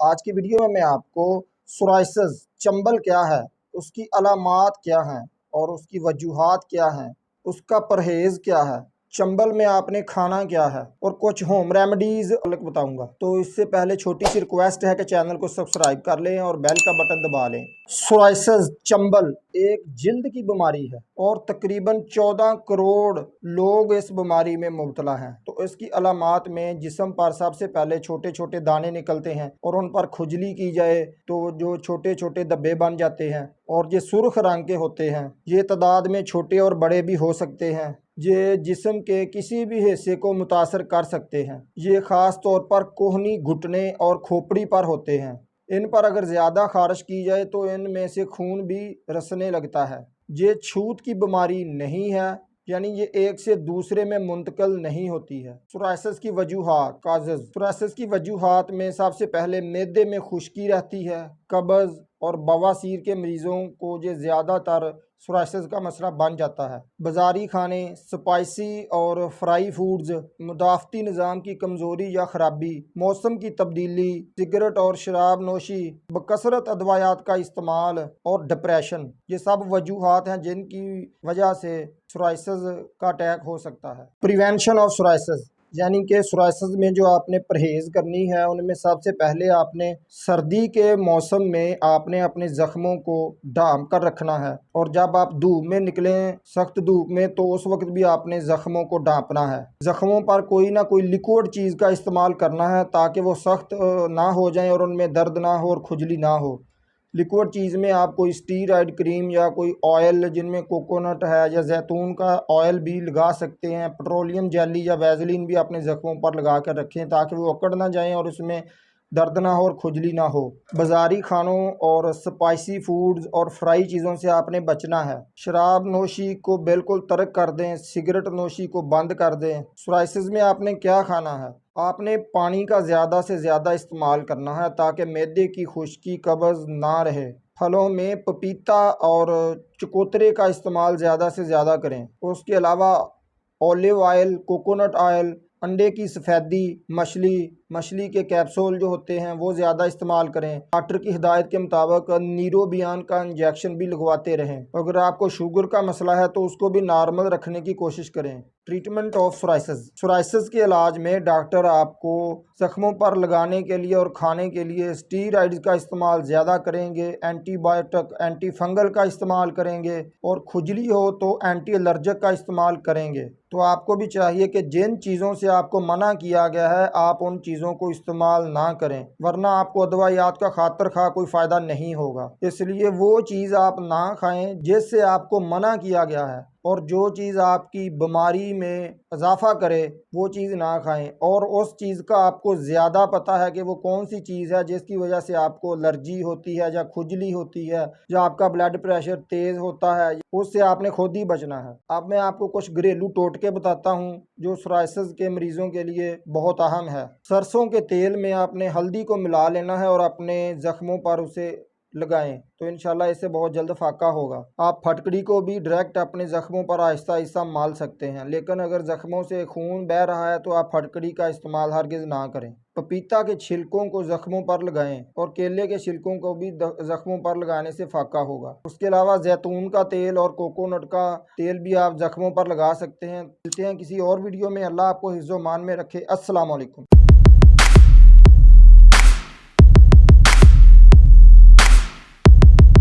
آج کی ویڈیو میں آپ کو سورائسز چنبل کیا ہے، اس کی علامات کیا ہیں اور اس کی وجوہات کیا ہیں، اس کا پرہیز کیا ہے، چنبل میں آپ نے کھانا کیا ہے اور کچھ ہوم ریمیڈیز بتاؤں گا۔ تو اس سے پہلے چھوٹی سی ریکویسٹ ہے کہ چینل کو سبسکرائب کر لیں اور بیل کا بٹن دبا لیں۔ سورائسز چنبل ایک جلد کی بیماری ہے اور تقریباً 14 کروڑ لوگ اس بیماری میں مبتلا ہیں۔ تو اس کی علامات میں جسم پر سب سے پہلے چھوٹے چھوٹے دانے نکلتے ہیں اور ان پر کھجلی کی جائے تو جو چھوٹے چھوٹے دبے بن جاتے ہیں اور یہ سرخ رنگ کے ہوتے ہیں۔ یہ تعداد میں چھوٹے اور بڑے بھی ہو سکتے ہیں۔ یہ جسم کے کسی بھی حصے کو متاثر کر سکتے ہیں۔ یہ خاص طور پر کوہنی، گھٹنے اور کھوپڑی پر ہوتے ہیں۔ ان پر اگر زیادہ خارش کی جائے تو ان میں سے خون بھی رسنے لگتا ہے۔ یہ چھوت کی بیماری نہیں ہے، یعنی یہ ایک سے دوسرے میں منتقل نہیں ہوتی ہے۔ سورائسز کی وجوہات کازز۔ سورائسز کی وجوہات میں سب سے پہلے معدے میں خشکی رہتی ہے۔ قبض اور بواسیر کے مریضوں کو یہ زیادہ تر سورائسز کا مسئلہ بن جاتا ہے۔ بازاری کھانے، سپائسی اور فرائی فوڈز، مدافعتی نظام کی کمزوری یا خرابی، موسم کی تبدیلی، سگریٹ اور شراب نوشی، بکثرت ادویات کا استعمال اور ڈپریشن، یہ سب وجوہات ہیں جن کی وجہ سے سورائسز کا اٹیک ہو سکتا ہے۔ پریونشن آف سورائسز، یعنی کہ سورائسز میں جو آپ نے پرہیز کرنی ہے ان میں سب سے پہلے آپ نے سردی کے موسم میں آپ نے اپنے زخموں کو ڈھانپ کر رکھنا ہے، اور جب آپ دھوپ میں نکلیں، سخت دھوپ میں، تو اس وقت بھی آپ نے زخموں کو ڈھانپنا ہے۔ زخموں پر کوئی نہ کوئی لیکوڈ چیز کا استعمال کرنا ہے تاکہ وہ سخت نہ ہو جائیں اور ان میں درد نہ ہو اور کھجلی نہ ہو۔ لیکوڈ چیز میں آپ کوئی اسٹیرائڈ کریم یا کوئی آئل جن میں کوکونٹ ہے یا زیتون کا آئل بھی لگا سکتے ہیں۔ پیٹرولیم جیلی یا ویزلین بھی اپنے زخموں پر لگا کر رکھیں تاکہ وہ اکڑ نہ جائیں اور اس میں درد نہ ہو اور کھجلی نہ ہو۔ بازاری کھانوں اور سپائسی فوڈز اور فرائی چیزوں سے آپ نے بچنا ہے۔ شراب نوشی کو بالکل ترک کر دیں، سگریٹ نوشی کو بند کر دیں۔ سورائسز میں آپ نے کیا کھانا ہے؟ آپ نے پانی کا زیادہ سے زیادہ استعمال کرنا ہے تاکہ معدے کی خشکی، قبض نہ رہے۔ پھلوں میں پپیتا اور چکوترے کا استعمال زیادہ سے زیادہ کریں۔ اس کے علاوہ اولیو آئل، کوکونٹ آئل، انڈے کی سفیدی، مچھلی کے کیپسول جو ہوتے ہیں وہ زیادہ استعمال کریں۔ ڈاکٹر کی ہدایت کے مطابق نیروبیان کا انجیکشن بھی لگواتے رہیں۔ اگر آپ کو شوگر کا مسئلہ ہے تو اس کو بھی نارمل رکھنے کی کوشش کریں۔ Treatment of سورائسز۔ سورائسز کے علاج میں ڈاکٹر آپ کو زخموں پر لگانے کے لیے اور کھانے کے لیے اسٹیرائڈز کا استعمال زیادہ کریں گے، اینٹی بایوٹک، اینٹی فنگل کا استعمال کریں گے، اور کھجلی ہو تو اینٹی الرجک کا استعمال کریں گے۔ تو آپ کو بھی چاہیے کہ جن چیزوں سے آپ کو منع کیا گیا ہے آپ ان چیزوں کو استعمال نہ کریں، ورنہ آپ کو ادویات کا خاطر خواہ کوئی فائدہ نہیں ہوگا۔ اس لیے وہ چیز آپ نہ کھائیں جس سے آپ کو منع کیا گیا ہے، اور جو چیز آپ کی بیماری میں اضافہ کرے وہ چیز نہ کھائیں، اور اس چیز کا آپ کو زیادہ پتہ ہے کہ وہ کون سی چیز ہے جس کی وجہ سے آپ کو الرجی ہوتی ہے یا کھجلی ہوتی ہے یا آپ کا بلڈ پریشر تیز ہوتا ہے، اس سے آپ نے خود ہی بچنا ہے۔ اب میں آپ کو کچھ گھریلو ٹوٹکے بتاتا ہوں جو سورائسز کے مریضوں کے لیے بہت اہم ہے۔ سرسوں کے تیل میں آپ نے ہلدی کو ملا لینا ہے اور اپنے زخموں پر اسے لگائیں تو انشاءاللہ اس سے بہت جلد فاقہ ہوگا۔ آپ پھٹکڑی کو بھی ڈائریکٹ اپنے زخموں پر آہستہ آہستہ مال سکتے ہیں، لیکن اگر زخموں سے خون بہہ رہا ہے تو آپ پھٹکڑی کا استعمال ہرگز نہ کریں۔ پپیتا کے چھلکوں کو زخموں پر لگائیں اور کیلے کے چھلکوں کو بھی زخموں پر لگانے سے فاقہ ہوگا۔ اس کے علاوہ زیتون کا تیل اور کوکونٹ کا تیل بھی آپ زخموں پر لگا سکتے ہیں۔ ملتے ہیں کسی اور ویڈیو میں۔ اللہ آپ کو حفظ و امان میں رکھے۔ السلام علیکم۔